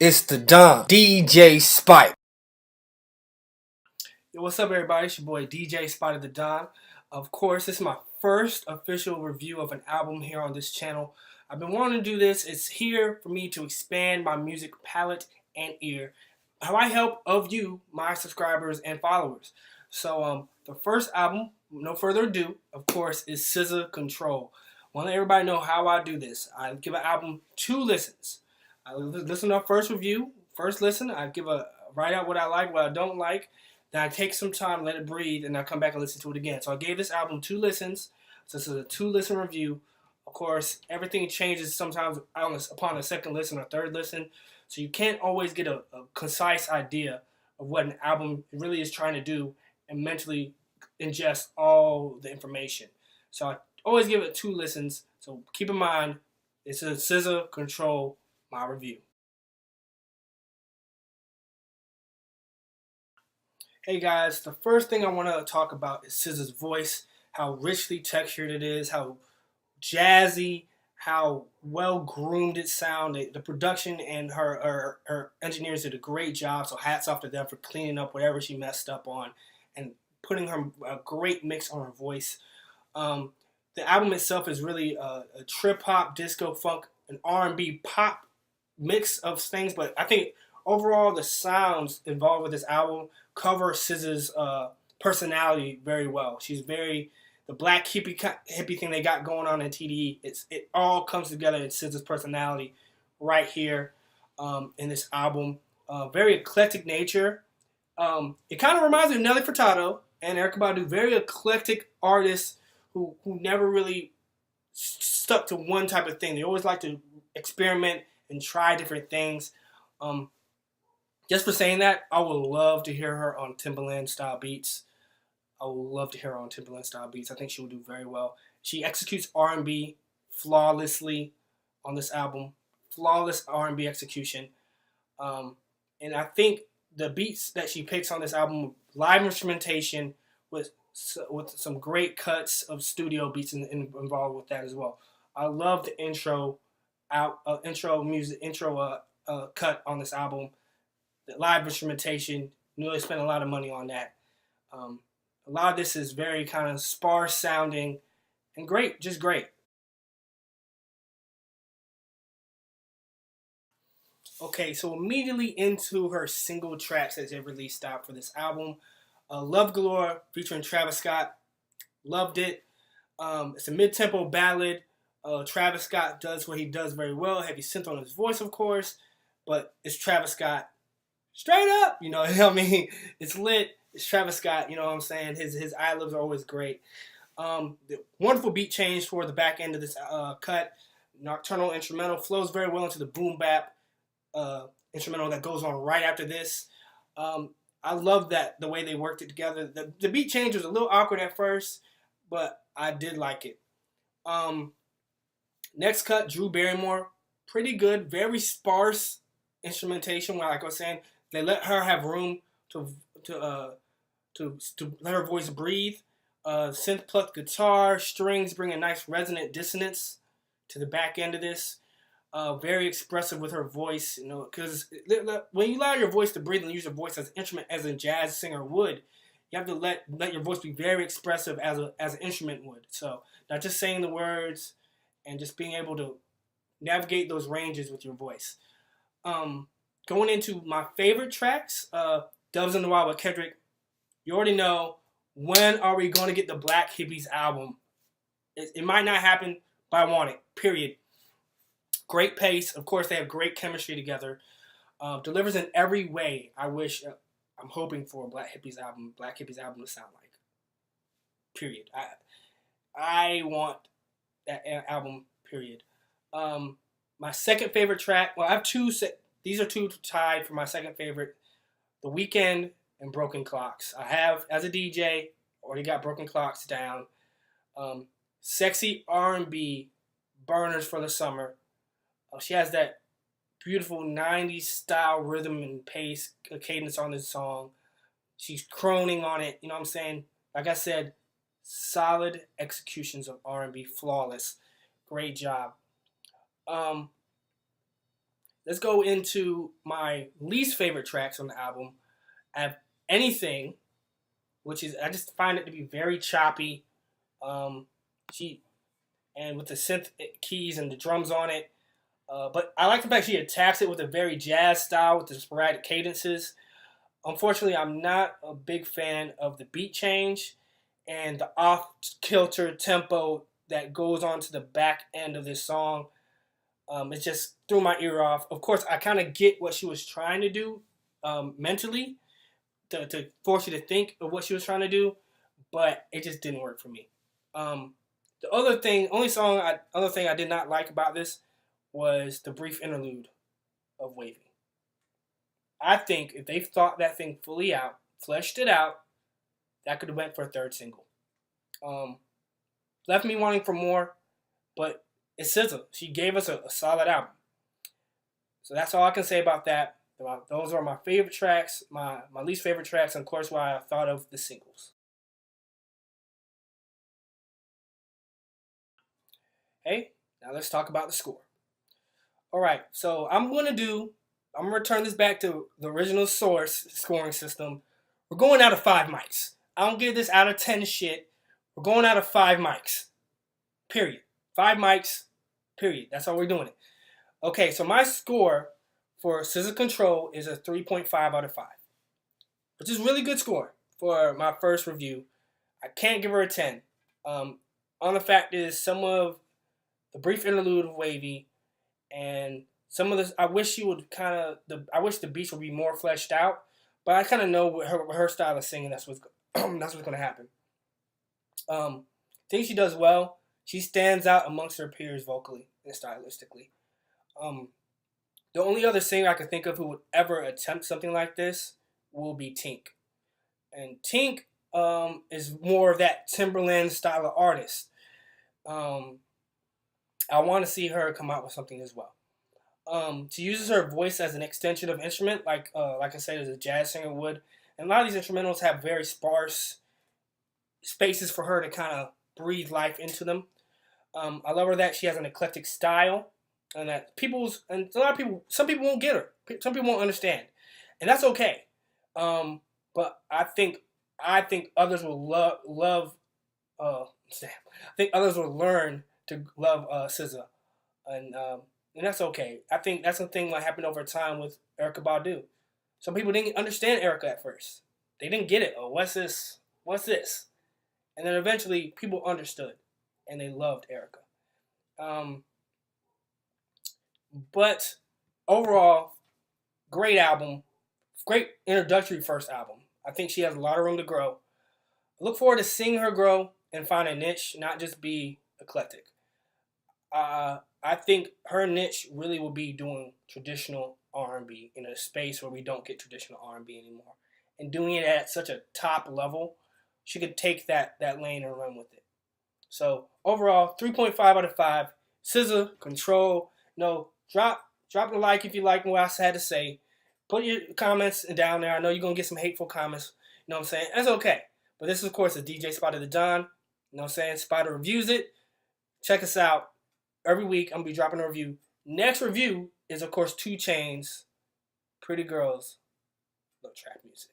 It's the Don, DJ Spyda. Yo, what's up, everybody? It's your boy DJ Spyda the Don. Of course, this is my first official review of an album here on this channel. I've been wanting to do this. It's here for me to expand my music palette and ear. How I help of you, my subscribers and followers. So, the first album, no further ado, of course, is SZA Control. I want to let everybody know how I do this. I give an album 2 listens. I listen to a first review, first listen. I write out what I like, what I don't like. Then I take some time, let it breathe, and I come back and listen to it again. So I gave this album 2 listens. So this is a 2-listen review. Of course, everything changes sometimes upon a second listen or third listen. So you can't always get a concise idea of what an album really is trying to do and mentally ingest all the information. So I always give it 2 listens. So keep in mind, it's a SZA Control, my review. Hey guys, the first thing I want to talk about is SZA's voice, how richly textured it is, how jazzy, how well groomed it sounded. The production and her engineers did a great job, so hats off to them for cleaning up whatever she messed up on and putting a great mix on her voice. The album itself is really a trip-hop, disco, funk, and R&B pop mix of things, but I think overall the sounds involved with this album cover SZA's personality very well. She's very, the black hippie thing they got going on in TDE, it all comes together in SZA's personality right here in this album. Very eclectic nature. It kind of reminds me of Nelly Furtado and Erykah Badu, very eclectic artists who never really stuck to one type of thing. They always like to experiment and try different things. Just for saying that, I would love to hear her on Timbaland style beats. I would love to hear her on Timbaland style beats. I think she will do very well. She executes R&B flawlessly on this album. Flawless R&B execution. And I think the beats that she picks on this album, live instrumentation with some great cuts of studio beats involved with that as well. I love the intro cut on this album. The live instrumentation, really spent a lot of money on that. A lot of this is very kind of sparse sounding and great, just great. Okay, so immediately into her single tracks that they released out for this album. Love Galore featuring Travis Scott. Loved it. It's a mid-tempo ballad. Travis Scott does what he does very well. Heavy synth on his voice, of course, but it's Travis Scott. Straight up, you know what I mean? It's lit. It's Travis Scott, you know what I'm saying? His ad-libs are always great. The wonderful beat change toward the back end of this cut. Nocturnal instrumental flows very well into the boom bap instrumental that goes on right after this. I love that the way they worked it together. The beat change was a little awkward at first, but I did like it. Next cut, Drew Barrymore. Pretty good, very sparse instrumentation. Like I was saying, they let her have room to let her voice breathe. Synth plus guitar, strings bring a nice resonant dissonance to the back end of this. Very expressive with her voice, you know, because when you allow your voice to breathe and use your voice as an instrument, as a jazz singer would, you have to let your voice be very expressive as an instrument would. So not just saying the words and just being able to navigate those ranges with your voice. Going into my favorite tracks, Doves in the Wild with Kendrick. You already know, when are we going to get the Black Hippies album? It might not happen, but I want it, period. Great pace. Of course, they have great chemistry together. Delivers in every way I wish, I'm hoping for a Black Hippies album to sound like. Period. I want that album, period. My second favorite track, well, I have two. These are 2 tied for my second favorite. The Weeknd and Broken Clocks. I have, as a DJ, already got Broken Clocks down. Sexy R&B burners for the summer. She has that beautiful 90s style rhythm and pace, cadence on this song. She's croning on it, you know what I'm saying? Like I said, solid executions of R&B, flawless. Great job. let's go into my least favorite tracks on the album. I have Anything, which is, I just find it to be very choppy. And with the synth keys and the drums on it. But I like the fact she attacks it with a very jazz style with the sporadic cadences. Unfortunately, I'm not a big fan of the beat change and the off-kilter tempo that goes on to the back end of this song. It just threw my ear off. Of course, I kind of get what she was trying to do mentally to force you to think of what she was trying to do, but it just didn't work for me. The other thing I did not like about this was the brief interlude of Wavy. I think if they thought that thing fully out, fleshed it out, that could have went for a third single. Left me wanting for more, but it's SZA. She gave us a solid album. So that's all I can say about that. Those are my favorite tracks, my least favorite tracks, and of course why I thought of the singles. Hey, now let's talk about the score. All right, so I'm going to return this back to the original source scoring system. We're going out of 5 mics. I don't give this out of 10 shit. We're going out of 5 mics. Period. 5 mics. Period. That's how we're doing it. Okay, so my score for SZA Control is a 3.5 out of 5, which is a really good score for my first review. I can't give her a 10. On the fact is some of the brief interlude of Wavy and some of this, I wish I wish the beats would be more fleshed out, but I kind of know with her style of singing, that's what's going to happen. I think she does well. She stands out amongst her peers vocally and stylistically. The only other singer I could think of who would ever attempt something like this will be Tink. And Tink is more of that Timberland style of artist. I want to see her come out with something as well. She uses her voice as an extension of instrument, like I said, as a jazz singer would. And a lot of these instrumentals have very sparse spaces for her to kind of breathe life into them. I love her that she has an eclectic style, and that some people won't get her. Some people won't understand, and that's okay. But I think others will love. I think others will learn to love SZA, and that's okay. I think that's something that happened over time with Erykah Badu. Some people didn't understand Erykah at first. They didn't get it. Oh, what's this? What's this? And then eventually people understood, and they loved Erykah. But overall, great album. Great introductory first album. I think she has a lot of room to grow. I look forward to seeing her grow and find a niche, not just be eclectic. I think her niche really will be doing traditional R&B in a space where we don't get traditional R&B anymore. And doing it at such a top level, she could take that lane and run with it. So overall, 3.5 out of 5. SZA, Control. No, drop the like if you like what I had to say. Put your comments down there. I know you're going to get some hateful comments. You know what I'm saying? That's okay. But this is, of course, a DJ Spyda the Don. You know what I'm saying? Spyda reviews it. Check us out. Every week, I'm going to be dropping a review. Next review is, of course, 2 Chainz, Pretty Girls, Love Trap Music.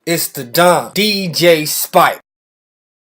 It's the Don, DJ Spyda.